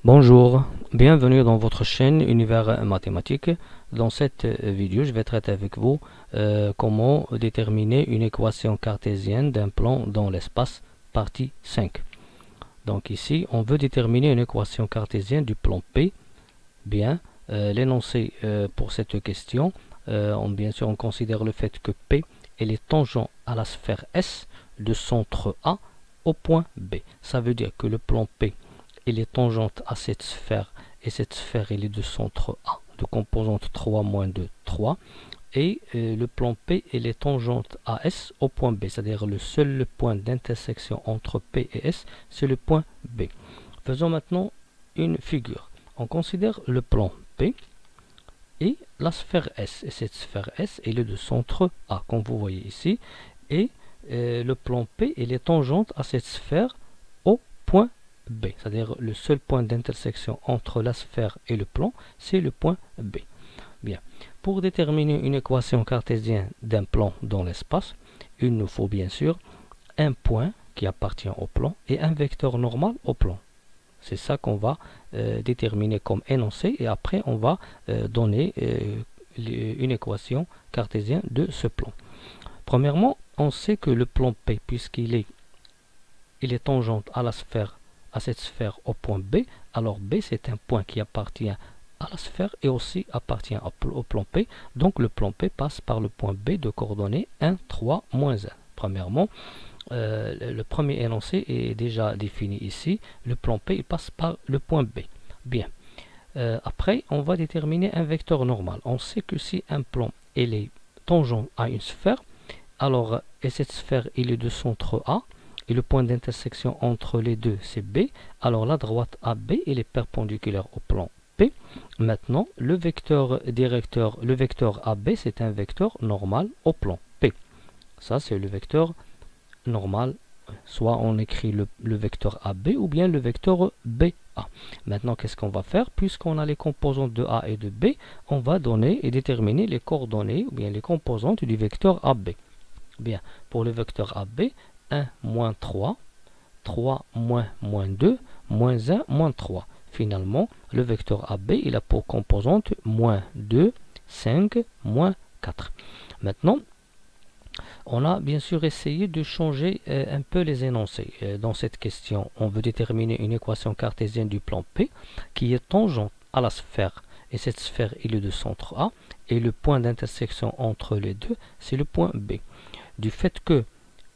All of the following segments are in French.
Bonjour, bienvenue dans votre chaîne Univers Mathématique. Dans cette vidéo, je vais traiter avec vous comment déterminer une équation cartésienne d'un plan dans l'espace, partie 5. Donc ici, on veut déterminer une équation cartésienne du plan P. Bien, l'énoncé pour cette question, bien sûr, on considère le fait que P est tangent à la sphère S de centre A au point B. Ça veut dire que le plan P est tangente à cette sphère, et cette sphère est de centre A, de composante 3 moins 2, 3, et le plan P est tangente à S au point B, c'est-à-dire le seul point d'intersection entre P et S, c'est le point B. Faisons maintenant une figure. On considère le plan P et la sphère S, et cette sphère S est de centre A, comme vous voyez ici, et le plan P est tangente à cette sphère au point B, c'est-à-dire le seul point d'intersection entre la sphère et le plan, c'est le point B. Bien. Pour déterminer une équation cartésienne d'un plan dans l'espace, il nous faut bien sûr un point qui appartient au plan et un vecteur normal au plan. C'est ça qu'on va déterminer comme énoncé, et après on va donner une équation cartésienne de ce plan. Premièrement, on sait que le plan P, puisqu'il est tangente à la sphère, à cette sphère au point B, alors B c'est un point qui appartient à la sphère et aussi appartient au plan P. Donc le plan P passe par le point B de coordonnées 1, 3, moins 1. Premièrement, le premier énoncé est déjà défini ici. Le plan P il passe par le point B. Bien. Après, on va déterminer un vecteur normal. On sait que si un plan est tangent à une sphère, alors et cette sphère il est de centre A, et le point d'intersection entre les deux c'est B, alors la droite AB elle est perpendiculaire au plan P. Maintenant le vecteur directeur, le vecteur AB c'est un vecteur normal au plan P. Ça c'est le vecteur normal, soit on écrit le vecteur AB ou bien le vecteur BA. Maintenant qu'est-ce qu'on va faire? Puisqu'on a les composantes de A et de B, on va donner et déterminer les coordonnées ou bien les composantes du vecteur AB. Bien, pour le vecteur AB, 1, moins 3, 3, moins 2, moins 1, moins 3. Finalement, le vecteur AB, il a pour composante moins 2, 5, moins 4. Maintenant, on a bien sûr essayé de changer un peu les énoncés. Dans cette question, on veut déterminer une équation cartésienne du plan P qui est tangente à la sphère. Et cette sphère, il est de centre A. Et le point d'intersection entre les deux, c'est le point B. Du fait que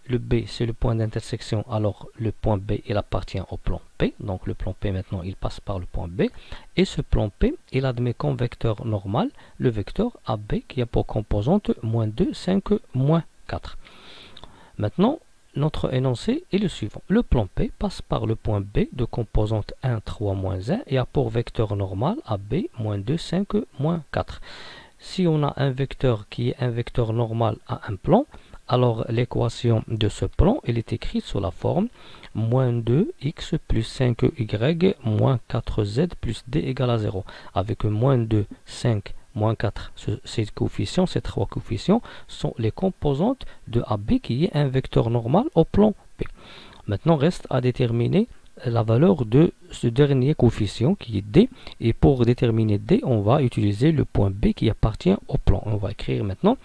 le B c'est le point d'intersection, alors le point B il appartient au plan P, donc le plan P maintenant il passe par le point B, et ce plan P il admet comme vecteur normal le vecteur AB qui a pour composante moins 2, 5, moins 4. Maintenant notre énoncé est le suivant: le plan P passe par le point B de composante 1, 3, moins 1 et a pour vecteur normal AB moins 2, 5, moins 4. Si on a un vecteur qui est un vecteur normal à un plan, alors l'équation de ce plan elle est écrite sous la forme moins 2x plus 5y moins 4z plus d égale à 0. Avec moins 2, 5, moins 4, ces coefficients, ces trois coefficients sont les composantes de AB qui est un vecteur normal au plan P. Maintenant reste à déterminer la valeur de ce dernier coefficient qui est D, et pour déterminer D on va utiliser le point B qui appartient au plan. On va écrire maintenant,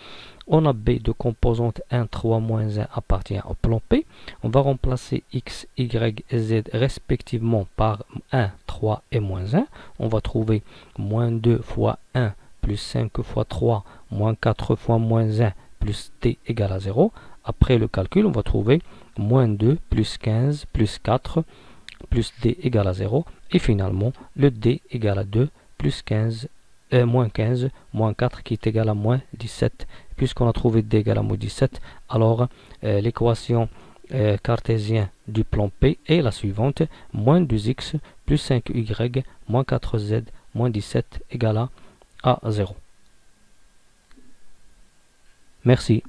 on a B de composante 1, 3, moins 1 appartient au plan P. On va remplacer x, y, z respectivement par 1, 3 et moins 1. On va trouver moins 2 fois 1 plus 5 fois 3 moins 4 fois moins 1 plus d égale à 0. Après le calcul, on va trouver moins 2 plus 15 plus 4 plus d égale à 0. Et finalement, le d égale à 2 plus 15, moins 15 moins 4 qui est égal à moins 17. Puisqu'on a trouvé d égale à moins 17, alors l'équation cartésienne du plan P est la suivante: moins 2x plus 5y moins 4z moins 17 égale à 0. Merci.